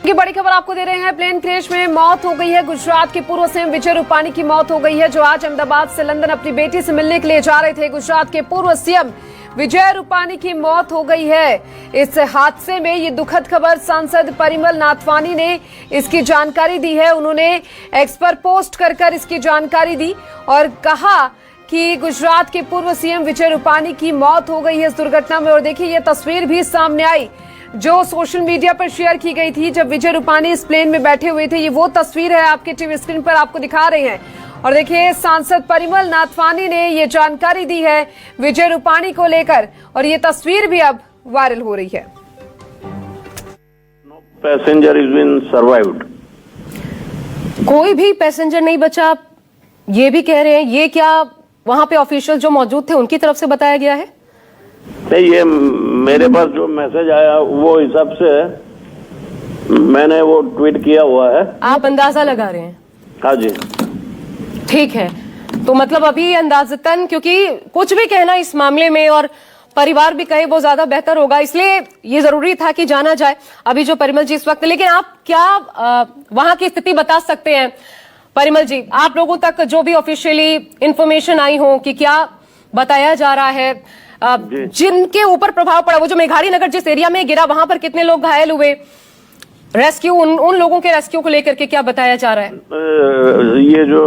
की बड़ी खबर आपको दे रहे हैं। प्लेन क्रैश में मौत हो गई है। गुजरात के पूर्व सीएम विजय रूपाणी की मौत हो गई है, जो आज अहमदाबाद से लंदन अपनी बेटी से मिलने के लिए जा रहे थे। गुजरात के पूर्व सीएम विजय रूपाणी की मौत हो गई है। इस हादसे में ये दुखद खबर सांसद परिमल नाथवानी ने इसकी जानकारी दी है। उन्होंने एक्स पर पोस्ट कर इसकी जानकारी दी और कहा कि गुजरात के पूर्व सीएम विजय रूपाणी की मौत हो गई है इस दुर्घटना में। और देखिए, ये तस्वीर भी सामने आई जो सोशल मीडिया पर शेयर की गई थी जब विजय रूपाणी इस प्लेन में बैठे हुए थे। ये वो तस्वीर है, आपके टीवी स्क्रीन पर आपको दिखा रहे हैं। और देखिए, सांसद परिमल नाथवानी ने ये जानकारी दी है विजय रूपाणी को लेकर, और ये तस्वीर भी अब वायरल हो रही है। Passenger is been survived. कोई भी पैसेंजर नहीं बचा, ये भी कह रहे हैं। ये क्या वहां पे ऑफिशियल जो मौजूद थे उनकी तरफ से बताया गया है? नहीं, ये मेरे पास जो मैसेज आया वो हिसाब से मैंने वो ट्वीट किया हुआ है। आप अंदाजा लगा रहे हैं? हाँ जी, ठीक है। तो मतलब अभी अंदाजतन, क्योंकि कुछ भी कहना इस मामले में और परिवार भी कहे वो ज्यादा बेहतर होगा, इसलिए ये जरूरी था कि जाना जाए अभी जो परिमल जी इस वक्त। लेकिन आप क्या वहां की स्थिति बता सकते हैं परिमल जी? आप लोगों तक जो भी ऑफिशियली इंफॉर्मेशन आई हो कि क्या बताया जा रहा है, जिनके ऊपर प्रभाव पड़ा, वो जो मेघाड़ी नगर जिस एरिया में गिरा वहां पर कितने लोग घायल हुए, रेस्क्यू, उन लोगों के रेस्क्यू को लेकर के क्या बताया जा रहा है? ये जो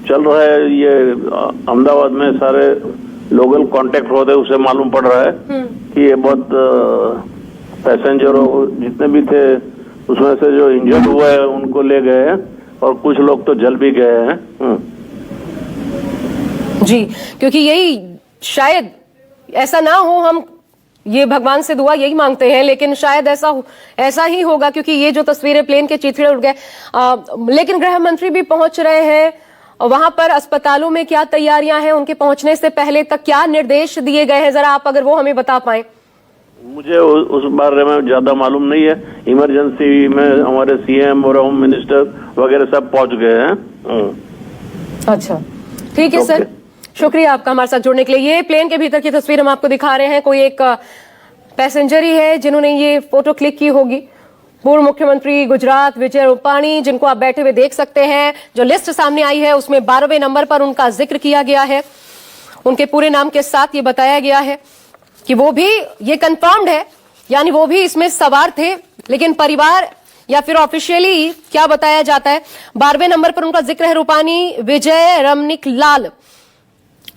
चल रहा है, ये अहमदाबाद में सारे लोकल कांटेक्ट होते उसे मालूम पड़ रहा है कि ये बहुत पैसेंजर जितने भी थे उसमें से जो इंजर्ड हुआ है उनको ले गए हैं और कुछ लोग तो जल भी गए हैं। जी, क्योंकि यही शायद ऐसा ना हो, हम ये भगवान से दुआ यही मांगते हैं, लेकिन शायद ऐसा ही होगा, क्योंकि ये जो तस्वीरें प्लेन के चिथड़े उड़ गए। लेकिन गृह मंत्री भी पहुंच रहे हैं वहां पर। अस्पतालों में क्या तैयारियां हैं, उनके पहुंचने से पहले तक क्या निर्देश दिए गए हैं, जरा आप अगर वो हमें बता पाएं। मुझे उस बारे में ज्यादा मालूम नहीं है। इमरजेंसी में हमारे सीएम और होम मिनिस्टर वगैरह सब पहुंच गए हैं। अच्छा, ठीक है सर, शुक्रिया आपका हमारे साथ जुड़ने के लिए। ये प्लेन के भीतर की तस्वीर हम आपको दिखा रहे हैं। कोई एक पैसेंजर ही है जिन्होंने ये फोटो क्लिक की होगी। पूर्व मुख्यमंत्री गुजरात विजय रूपाणी, जिनको आप बैठे हुए देख सकते हैं। जो लिस्ट सामने आई है उसमें 12वें नंबर पर उनका जिक्र किया गया है। उनके पूरे नाम के साथ ये बताया गया है कि वो भी, ये कंफर्म्ड है, यानी वो भी इसमें सवार थे। लेकिन परिवार या फिर ऑफिशियली क्या बताया जाता है, 12वें नंबर पर उनका जिक्र है रूपाणी विजय रमनिक लाल,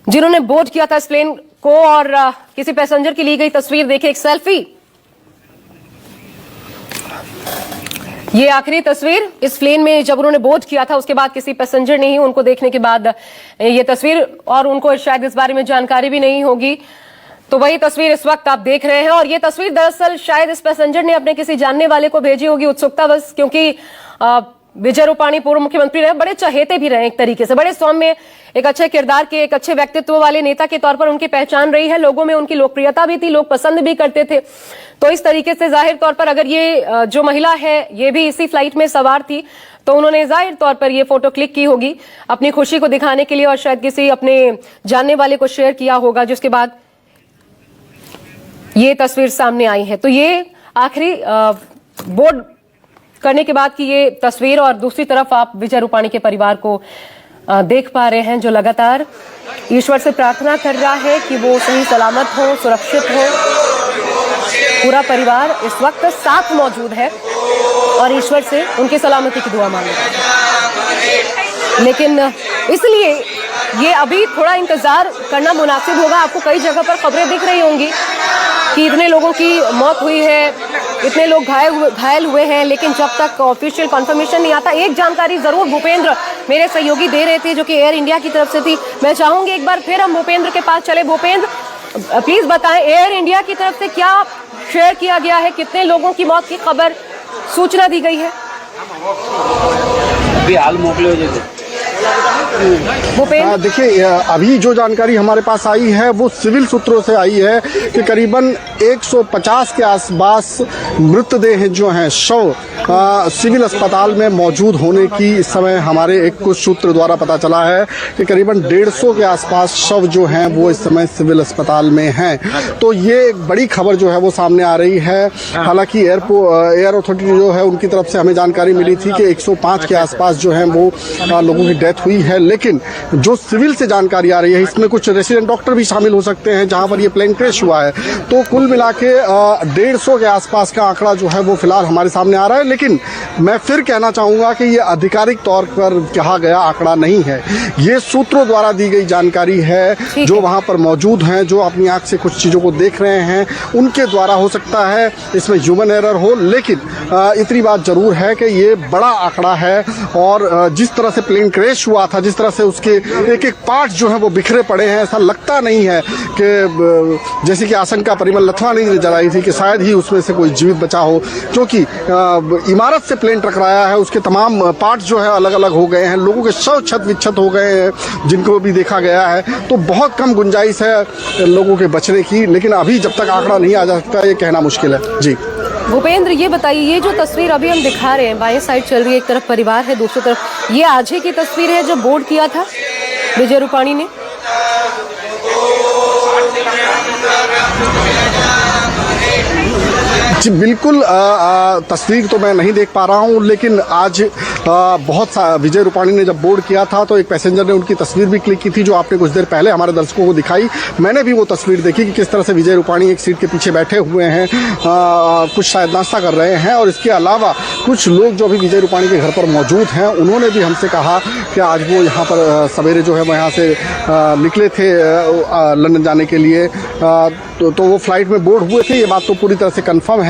जिन्होंने बोर्ड किया था इस प्लेन को। और किसी पैसेंजर की ली गई तस्वीर देखिए, एक सेल्फी। ये आखिरी तस्वीर इस प्लेन में जब उन्होंने बोर्ड किया था, उसके बाद किसी पैसेंजर ने ही उनको देखने के बाद ये तस्वीर, और उनको शायद इस बारे में जानकारी भी नहीं होगी, तो वही तस्वीर इस वक्त आप देख रहे हैं। और ये तस्वीर दरअसल शायद इस पैसेंजर ने अपने किसी जानने वाले को भेजी होगी उत्सुकतावश, क्योंकि विजय रूपाणी पूर्व मुख्यमंत्री रहे, बड़े चहेते भी रहे, एक तरीके से बड़े सौम्य, एक अच्छे किरदार के, एक अच्छे व्यक्तित्व वाले नेता के तौर पर उनकी पहचान रही है। लोगों में उनकी लोकप्रियता भी थी, लोग पसंद भी करते थे। तो इस तरीके से जाहिर तौर पर अगर ये जो महिला है ये भी इसी फ्लाइट में सवार थी, तो उन्होंने जाहिर तौर पर ये फोटो क्लिक की होगी अपनी खुशी को दिखाने के लिए, और शायद किसी अपने जानने वाले को शेयर किया होगा, जिसके बाद ये तस्वीर सामने आई है। तो ये आखिरी बोर्ड करने के बाद की ये तस्वीर, और दूसरी तरफ आप विजय रूपाणी के परिवार को देख पा रहे हैं, जो लगातार ईश्वर से प्रार्थना कर रहा है कि वो सही सलामत हो, सुरक्षित हो। पूरा परिवार इस वक्त साथ मौजूद है और ईश्वर से उनकी सलामती की दुआ मांग रहा है। लेकिन इसलिए ये अभी थोड़ा इंतजार करना मुनासिब होगा। आपको कई जगह पर खबरें दिख रही होंगी कि इतने लोगों की मौत हुई है, इतने लोग घायल हुए हैं, लेकिन जब तक ऑफिशियल कंफर्मेशन नहीं आता। एक जानकारी जरूर भूपेंद्र मेरे सहयोगी दे रहे थे, जो कि एयर इंडिया की तरफ से थी। मैं चाहूंगी एक बार फिर हम भूपेंद्र के पास चले। भूपेंद्र, प्लीज बताएं, एयर इंडिया की तरफ से क्या शेयर किया गया है, कितने लोगों की मौत की खबर, सूचना दी गई है? अभी हाल मोकले भूपेंद्र, देखिए, अभी जो जानकारी हमारे पास आई है वो सिविल सूत्रों से आई है कि करीबन 150 के आसपास मृतदेह जो हैं, शव सिविल अस्पताल में मौजूद होने की इस समय हमारे एक कुछ सूत्र द्वारा पता चला है कि करीबन 150 के आसपास शव जो हैं वो इस समय सिविल अस्पताल में हैं। तो ये एक बड़ी खबर जो है वो सामने आ रही है। हालांकि एयर अथॉरिटी जो है उनकी तरफ से हमें जानकारी मिली थी कि 105 के आसपास जो है वो लोगों की डेथ हुई है, लेकिन जो सिविल से जानकारी आ रही है इसमें कुछ रेसिडेंट डॉक्टर भी शामिल हो सकते हैं जहां पर ये प्लेन क्रैश हुआ है। तो कुल मिला के 150 के आसपास का आंकड़ा जो है वो फिलहाल हमारे सामने आ रहा है, लेकिन मैं फिर कहना चाहूंगा कि ये आधिकारिक तौर पर कहा गया आंकड़ा नहीं है, ये सूत्रों द्वारा दी गई जानकारी है जो वहां पर मौजूद हैं, जो अपनी आंख से कुछ चीजों को देख रहे हैं, उनके द्वारा हो सकता है इसमें ह्यूमन एरर हो, लेकिन इतनी बात जरूर है कि ये बड़ा आंकड़ा है। और जिस तरह से प्लेन क्रैश हुआ था, जिस तरह से उसके एक एक पार्ट जो है वो बिखरे पड़े हैं, ऐसा लगता नहीं है कि जैसे कि आशंका परिमल नथवानी ने जलाई थी कि शायद ही उसमें से कोई जीवित बचा हो, क्योंकि इमारत से प्लेन टकराया है, उसके तमाम पार्ट जो है अलग अलग हो गए हैं, लोगों के शव छत विच्छत हो गए हैं जिनको भी देखा गया है। तो बहुत कम गुंजाइश है लोगों के बचने की, लेकिन अभी जब तक आंकड़ा नहीं आ सकता ये कहना मुश्किल है। जी भूपेंद्र, ये बताइए, ये जो तस्वीर अभी हम दिखा रहे हैं, बाएं साइड चल रही है, एक तरफ परिवार है, दूसरी तरफ ये आज ही की तस्वीर है जो बोर्ड किया था विजय रूपाणी ने। जी बिल्कुल, तस्वीर तो मैं नहीं देख पा रहा हूं, लेकिन आज बहुत विजय रूपाणी ने जब बोर्ड किया था तो एक पैसेंजर ने उनकी तस्वीर भी क्लिक की थी जो आपने कुछ देर पहले हमारे दर्शकों को दिखाई। मैंने भी वो तस्वीर देखी कि किस तरह से विजय रूपाणी एक सीट के पीछे बैठे हुए हैं, कुछ शायद नाश्ता कर रहे हैं। और इसके अलावा कुछ लोग जो अभी विजय रूपाणी के घर पर मौजूद हैं उन्होंने भी हमसे कहा कि आज वो यहाँ पर सवेरे जो है वो यहाँ से निकले थे लंदन जाने के लिए, तो वो फ्लाइट में बोर्ड हुए थे। ये बात तो पूरी तरह से कन्फर्म है।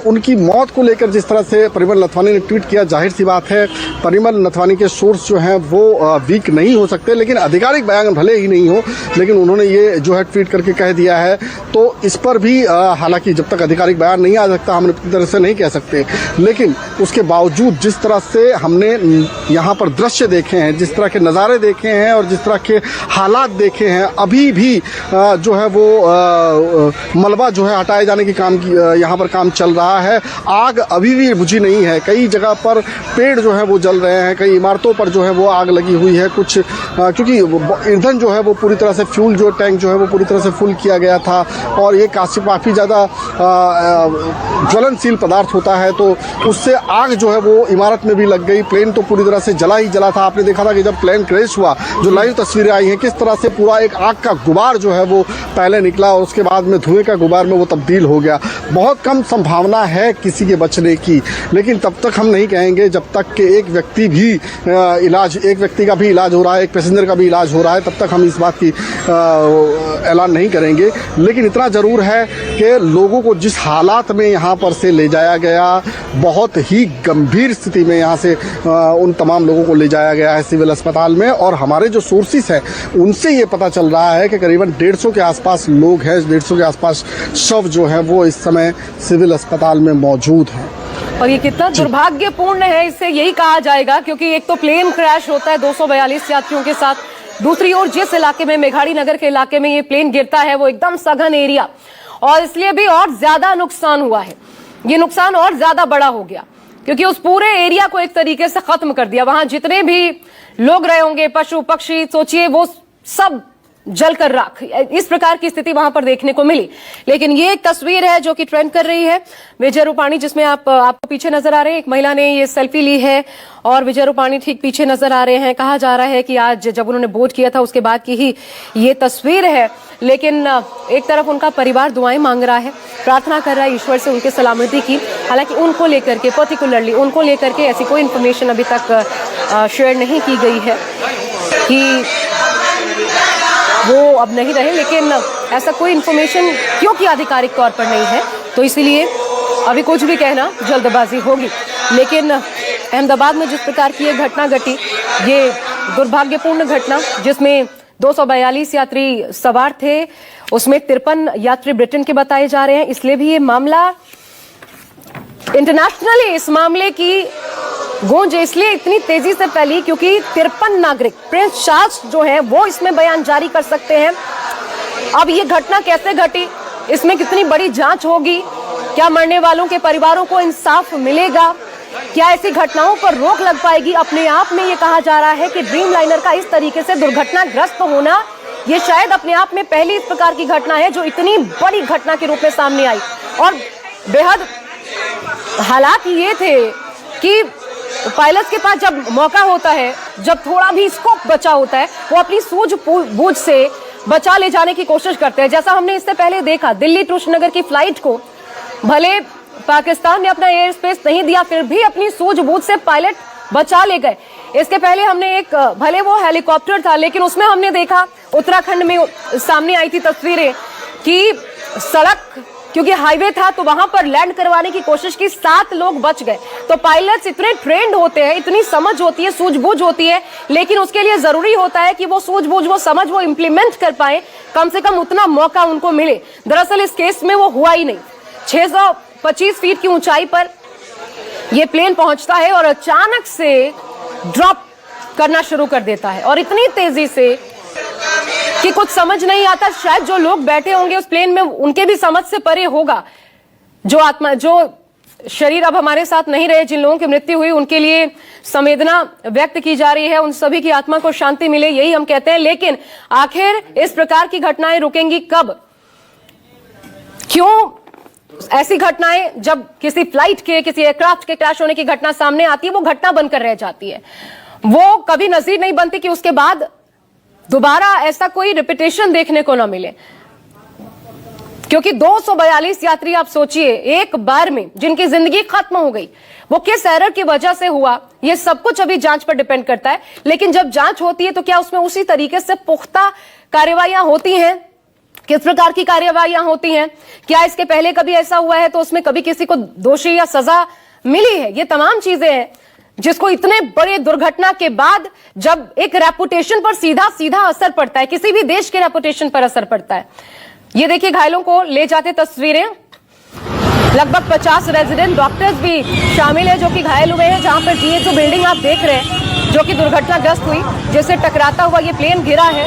उनकी मौत को लेकर जिस तरह से परिमल नथवानी ने ट्वीट किया, जाहिर सी बात है परिमल नथवानी के सोर्स जो हैं वो वीक नहीं हो सकते, लेकिन आधिकारिक बयान भले ही नहीं हो, लेकिन उन्होंने ये जो है ट्वीट करके कह दिया है। तो इस पर भी हालांकि जब तक आधिकारिक बयान नहीं आ सकता हम अपनी तरह से नहीं कह सकते, लेकिन उसके बावजूद जिस तरह से हमने यहाँ पर दृश्य देखे हैं, जिस तरह के नज़ारे देखे हैं और जिस तरह के हालात देखे हैं, अभी भी जो है वो मलबा जो है हटाए जाने की यहाँ पर काम चल रहा है। आग अभी भी बुझी नहीं है, कई जगह पर पेड़ जो है वो जल रहे हैं, कई इमारतों पर जो है वो आग लगी हुई है। कुछ क्योंकि ईंधन जो है वो पूरी तरह से फ्यूल जो टैंक जो है वो पूरी तरह से फुल किया गया था और ये काफ़ी ज़्यादा ज्वलनशील पदार्थ होता है, तो उससे आग जो है वो इमारत में भी लग गई। प्लेन तो पूरी तरह से जला ही जला था। आपने देखा था कि जब प्लेन क्रैश हुआ, जो लाइव तस्वीरें आई हैं, किस तरह से पूरा एक आग का गुबार जो है वो पहले निकला और उसके बाद में धुएं का गुबार में वो तब्दील हो गया। बहुत कम संभावना है किसी के बचने की, लेकिन तब तक हम नहीं कहेंगे जब तक कि एक व्यक्ति का भी इलाज हो रहा है, एक पैसेंजर का भी इलाज हो रहा है, तब तक हम इस बात की ऐलान नहीं करेंगे। लेकिन इतना ज़रूर है कि लोगों को जिस हालात में यहाँ पर से ले जाया गया, बहुत ही गंभीर स्थिति में यहाँ से उन तमाम लोगों को ले जाया गया है सिविल अस्पताल में। और हमारे जो सोर्सेस हैं उनसे ये पता चल रहा है कि करीबन 150 के आसपास लोग हैं, 150 के आसपास शव जो है वो इस समय सिविल अस्पताल में मौजूद हैं। और ये कितना दुर्भाग्यपूर्ण है, इससे यही कहा जाएगा, क्योंकि एक तो प्लेन क्रैश होता है 242 यात्रियों के साथ, दूसरी ओर जिस इलाके में, मेघाड़ी नगर के इलाके में ये प्लेन गिरता है वो एकदम सघन एरिया, और इसलिए भी और ज्यादा नुकसान हुआ है। ये नुकसान और ज्यादा बड़ा हो गया क्योंकि उस पूरे एरिया को एक तरीके से खत्म कर दिया। वहां जितने भी लोग रहे होंगे, पशु पक्षी, सोचिए वो सब जलकर राख, इस प्रकार की स्थिति वहां पर देखने को मिली। लेकिन ये एक तस्वीर है जो कि ट्रेंड कर रही है विजय रूपाणी, जिसमें आपको पीछे नजर आ रहे हैं, एक महिला ने ये सेल्फी ली है और विजय रूपाणी ठीक पीछे नजर आ रहे हैं। कहा जा रहा है कि आज जब उन्होंने बोर्ड किया था उसके बाद की ही ये तस्वीर है। लेकिन एक तरफ उनका परिवार दुआएं मांग रहा है, प्रार्थना कर रहा है ईश्वर से उनके सलामती की। हालांकि उनको लेकर के, पर्टिकुलरली उनको लेकर के ऐसी कोई इन्फॉर्मेशन अभी तक शेयर नहीं की गई है कि वो अब नहीं रहे, लेकिन ऐसा कोई इन्फॉर्मेशन क्योंकि आधिकारिक तौर पर नहीं है, तो इसीलिए अभी कुछ भी कहना जल्दबाजी होगी। लेकिन अहमदाबाद में जिस प्रकार की ये घटना घटी, ये दुर्भाग्यपूर्ण घटना जिसमें 242 यात्री सवार थे, उसमें 53 यात्री ब्रिटेन के बताए जा रहे हैं। इसलिए भी ये मामला इंटरनेशनली, इस मामले की गूंज इसलिए इतनी तेजी से फैली क्योंकि 53 नागरिक प्रिंस चार्ल्स जो है वो इसमें बयान जारी कर सकते हैं। अब ये घटना कैसे घटी, इसमें कितनी बड़ी जांच होगी, क्या मरने वालों के परिवारों को इंसाफ मिलेगा, क्या ऐसी घटनाओं पर रोक लग पाएगी। अपने आप में ये कहा जा रहा है कि ड्रीम लाइनर का इस तरीके से दुर्घटनाग्रस्त होना ये शायद अपने आप में पहली इस प्रकार की घटना है जो इतनी बड़ी घटना के रूप में सामने आई। और बेहद हालात ये थे कि पायलट के पास जब मौका होता है, जब थोड़ा भी स्कोप बचा होता है, वो अपनी सूझबूझ से बचा ले जाने की कोशिश करते हैं। जैसा हमने इससे पहले देखा, दिल्ली टू श्रीनगर की फ्लाइट को भले पाकिस्तान ने अपना एयर स्पेस नहीं दिया, फिर भी अपनी सूझबूझ से पायलट बचा ले गए। इसके पहले हमने एक, भले वो हेलीकॉप्टर था, लेकिन उसमें हमने देखा उत्तराखंड में सामने आई थी तस्वीरें कि सड़क क्योंकि हाईवे था तो वहां पर लैंड करवाने की कोशिश की, 7 लोग बच गए। तो पायलट्स इतने ट्रेंड होते हैं, इतनी समझ होती है, सूझबूझ होती है, लेकिन उसके लिए जरूरी होता है कि वो सूझबूझ, वो समझ, वो इंप्लीमेंट कर पाए, कम से कम उतना मौका उनको मिले। दरअसल इस केस में वो हुआ ही नहीं। 625 फीट की ऊंचाई पर ये प्लेन पहुंचता है और अचानक से ड्रॉप करना शुरू कर देता है और इतनी तेजी से कि कुछ समझ नहीं आता। शायद जो लोग बैठे होंगे उस प्लेन में उनके भी समझ से परे होगा। जो शरीर अब हमारे साथ नहीं रहे, जिन लोगों की मृत्यु हुई, उनके लिए संवेदना व्यक्त की जा रही है, उन सभी की आत्मा को शांति मिले, यही हम कहते हैं। लेकिन आखिर इस प्रकार की घटनाएं रुकेंगी कब? क्यों ऐसी घटनाएं जब किसी फ्लाइट के, किसी एयरक्राफ्ट के क्रैश होने की घटना सामने आती है, वो घटना बनकर रह जाती है, वो कभी नजीर नहीं बनती कि उसके बाद दोबारा ऐसा कोई रिपीटेशन देखने को ना मिले। क्योंकि 242 यात्री, आप सोचिए, एक बार में जिनकी जिंदगी खत्म हो गई, वो किस एरर की वजह से हुआ, ये सब कुछ अभी जांच पर डिपेंड करता है। लेकिन जब जांच होती है तो क्या उसमें उसी तरीके से पुख्ता कार्रवाइयां होती हैं? किस प्रकार की कार्रवाइयां होती हैं? क्या इसके पहले कभी ऐसा हुआ है तो उसमें कभी किसी को दोषी या सजा मिली है? ये तमाम चीजें हैं जिसको इतने बड़े दुर्घटना के बाद जब एक रेपुटेशन पर सीधा सीधा असर पड़ता है, किसी भी देश के रेपुटेशन पर असर पड़ता है। ये देखिए, घायलों को ले जाते तस्वीरें, लगभग 50 रेजिडेंट डॉक्टर्स भी शामिल है जो कि घायल हुए हैं। जहां पर जीए जो बिल्डिंग आप देख रहे हैं जो कि दुर्घटनाग्रस्त हुई, जैसे टकराता हुआ ये प्लेन गिरा है,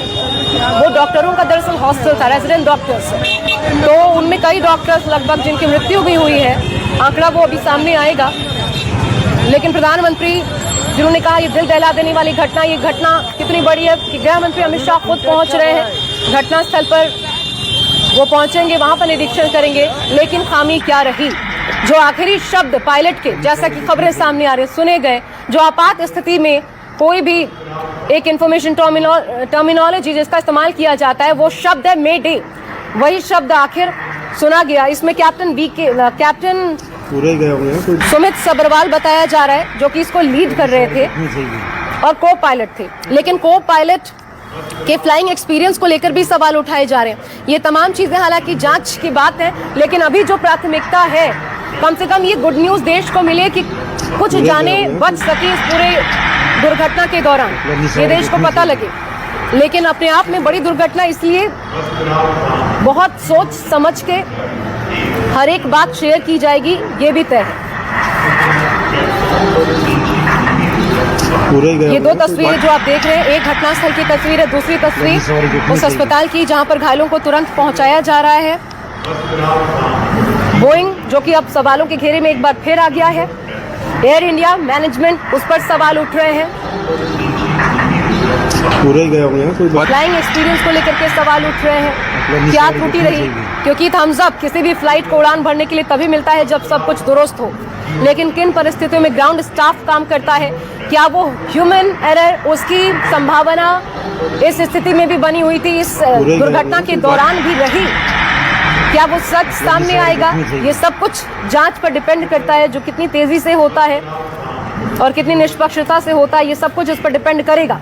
वो डॉक्टरों का दरअसल हॉस्टल था, रेजिडेंट डॉक्टर्स। तो उनमें कई डॉक्टर्स लगभग जिनकी मृत्यु भी हुई है, आंकड़ा वो अभी सामने आएगा। लेकिन प्रधानमंत्री जिन्होंने कहा ये दिल दहला देने वाली घटना, ये घटना कितनी बड़ी है कि गृह मंत्री अमित शाह खुद पहुंच रहे हैं घटनास्थल पर, वो पहुंचेंगे, वहां पर निरीक्षण करेंगे। लेकिन खामी क्या रही? जो आखिरी शब्द पायलट के, जैसा कि खबरें सामने आ रही सुने गए, जो आपात स्थिति में कोई भी एक इंफॉर्मेशन टर्मिनोलॉजी जिसका इस्तेमाल किया जाता है, वो शब्द है मे डे। वही शब्द आखिर सुना गया। इसमें कैप्टन सुमित सब्रवाल बताया जा रहा है जो कि इसको लीड कर रहे थे और को पायलट थे। लेकिन को पायलट के फ्लाइंग एक्सपीरियंस को लेकर भी सवाल उठाए जा रहे हैं। ये तमाम चीजें हालांकि जांच की बात है, लेकिन अभी जो प्राथमिकता है, कम से कम ये गुड न्यूज देश को मिले कि कुछ जाने बच सके इस पूरे दुर्घटना के दौरान, ये देश को पता लगे। लेकिन अपने आप में बड़ी दुर्घटना, इसलिए बहुत सोच समझ के हर एक बात शेयर की जाएगी, ये भी तय है। ये दो तस्वीरें जो आप देख रहे हैं, एक घटनास्थल की तस्वीर है, दूसरी तस्वीर उस अस्पताल की जहां पर घायलों को तुरंत पहुंचाया जा रहा है। बोइंग जो कि अब सवालों के घेरे में एक बार फिर आ गया है, एयर इंडिया मैनेजमेंट, उस पर सवाल उठ रहे हैं। फ्लाइंग एक्सपीरियंस को लेकर के सवाल उठ रहे हैं, क्या त्रुटि रही? क्योंकि थम्स अप किसी भी फ्लाइट को उड़ान भरने के लिए तभी मिलता है जब सब कुछ दुरुस्त हो। लेकिन किन परिस्थितियों में ग्राउंड स्टाफ काम करता है? क्या वो ह्यूमन एरर, उसकी संभावना इस स्थिति में भी बनी हुई थी, इस दुर्घटना के दौरान भी रही? क्या वो सच सामने आएगा? ये सब कुछ जांच पर डिपेंड करता है, जो कितनी तेजी से होता है और कितनी निष्पक्षता से होता है, ये सब कुछ इस पर डिपेंड करेगा।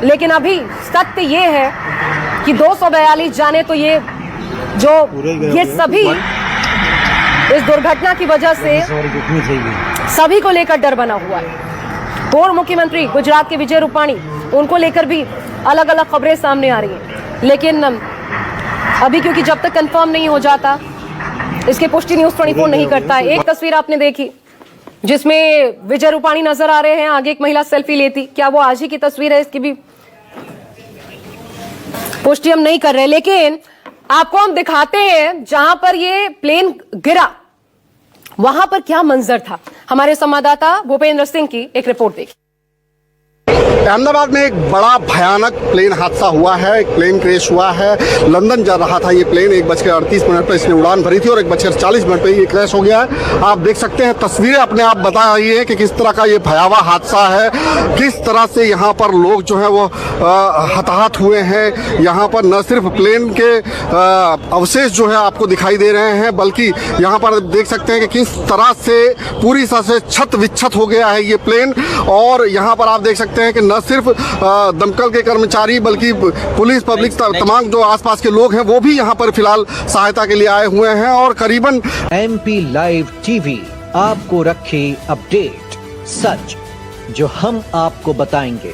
लेकिन अभी सत्य ये है कि 242 जाने तो ये सभी इस दुर्घटना की वजह से सभी को लेकर डर बना हुआ है। पूर्व मुख्यमंत्री गुजरात के विजय रूपाणी, उनको लेकर भी अलग अलग खबरें सामने आ रही हैं। लेकिन अभी क्योंकि जब तक कंफर्म नहीं हो जाता, इसकी पुष्टि न्यूज़ 24 नहीं करता है। एक तस्वीर आपने देखी, जिसमें विजय रूपाणी नजर आ रहे हैं, आगे एक महिला सेल्फी लेती। क्या वो आज ही की तस्वीर है, इसकी भी पुष्टि हम नहीं कर रहे, लेकिन आपको हम दिखाते हैं जहां पर ये प्लेन गिरा वहां पर क्या मंजर था। हमारे संवाददाता भूपेंद्र सिंह की एक रिपोर्ट देखिए। अहमदाबाद में एक बड़ा भयानक प्लेन हादसा हुआ है, एक प्लेन क्रैश हुआ है। लंदन जा रहा था ये प्लेन, 1:38 पर इसने उड़ान भरी थी और 1:40 पे ये क्रैश हो गया है। आप देख सकते हैं, तस्वीरें अपने आप बता रही है कि किस तरह का ये भयावह हादसा है, किस तरह से यहाँ पर लोग जो है वो हताहत हुए हैं। यहाँ पर न सिर्फ प्लेन के अवशेष जो है आपको दिखाई दे रहे हैं, बल्कि यहाँ पर देख सकते हैं कि किस तरह से पूरी तरह से छत विच्छत हो गया है ये प्लेन। और यहाँ पर आप देख सकते हैं कि न सिर्फ दमकल के कर्मचारी बल्कि पुलिस, पब्लिक, तमाम जो आसपास के लोग हैं वो भी यहाँ पर फिलहाल सहायता के लिए आए हुए हैं। और करीबन MP लाइव टीवी आपको रखे अपडेट, सच जो हम आपको बताएंगे।